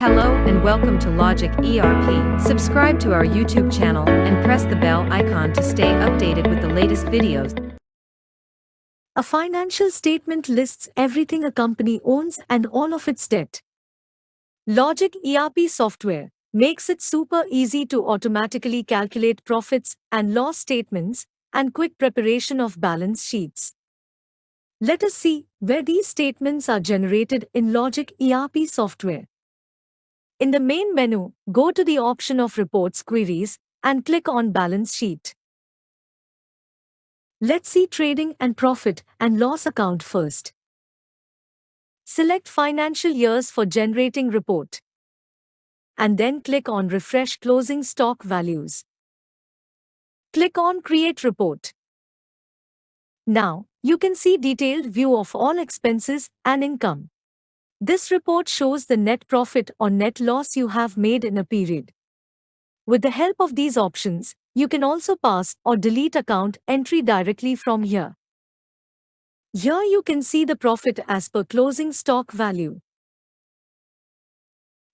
Hello and welcome to Logic ERP. Subscribe to our YouTube channel and press the bell icon to stay updated with the latest videos. A financial statement lists everything a company owns and all of its debt. Logic ERP software makes it super easy to automatically calculate profits and loss statements and quick preparation of balance sheets. Let us see where these statements are generated in Logic ERP software. In the main menu, go to the option of Reports Queries and click on Balance Sheet. Let's see Trading and Profit and Loss account first. Select Financial Years for generating report. And then click on Refresh Closing Stock Values. Click on Create Report. Now, you can see detailed view of all expenses and income. This report shows the net profit or net loss you have made in a period. With the help of these options, you can also pass or delete account entry directly from here. Here you can see the profit as per closing stock value.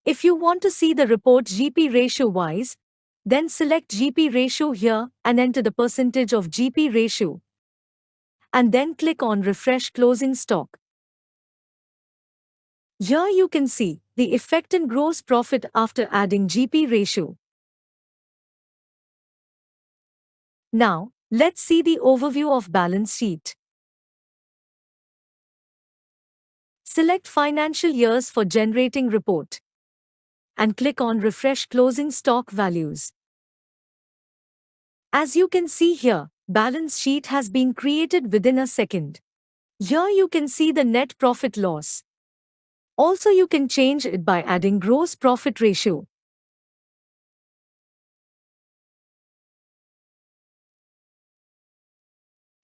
If you want to see the report GP ratio wise, then select GP ratio here and enter the percentage of GP ratio. And then click on Refresh Closing Stock. Here you can see the effect in gross profit after adding GP ratio. Now, let's see the overview of balance sheet. Select Financial Years for generating report. And click on Refresh Closing Stock Values. As you can see here, balance sheet has been created within a second. Here you can see the net profit loss. Also you can change it by adding gross profit ratio.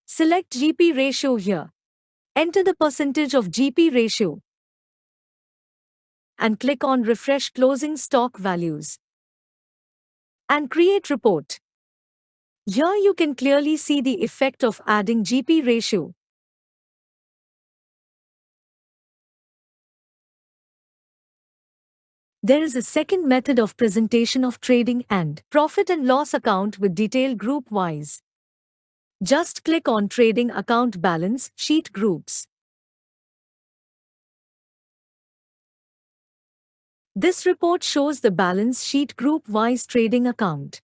Select GP ratio here. Enter the percentage of GP ratio. And click on Refresh Closing Stock Values. And create report. Here you can clearly see the effect of adding GP ratio. There is a second method of presentation of trading and profit and loss account with detail group wise. Just click on Trading Account Balance Sheet Groups. This report shows the balance sheet group wise trading account.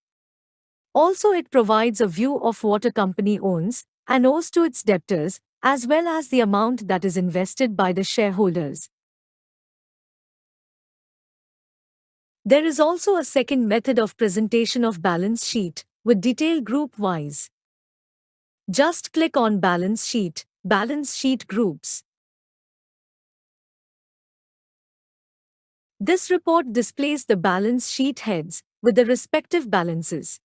Also it provides a view of what a company owns and owes to its debtors, as well as the amount that is invested by the shareholders. There is also a second method of presentation of balance sheet with detail group wise. Just click on Balance Sheet Groups. This report displays the balance sheet heads with the respective balances.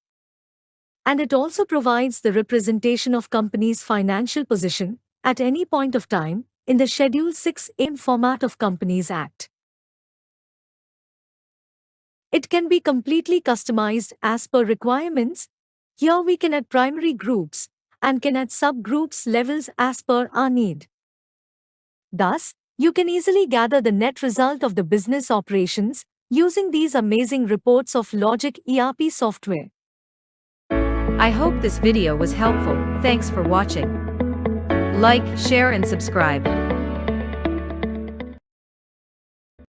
And it also provides the representation of company's financial position at any point of time in the Schedule 6A format of Companies Act. It can be completely customized as per requirements. Here we can add primary groups and can add subgroups levels as per our need. Thus, you can easily gather the net result of the business operations using these amazing reports of Logic ERP software. I hope this video was helpful. Thanks for watching. Like, share and subscribe.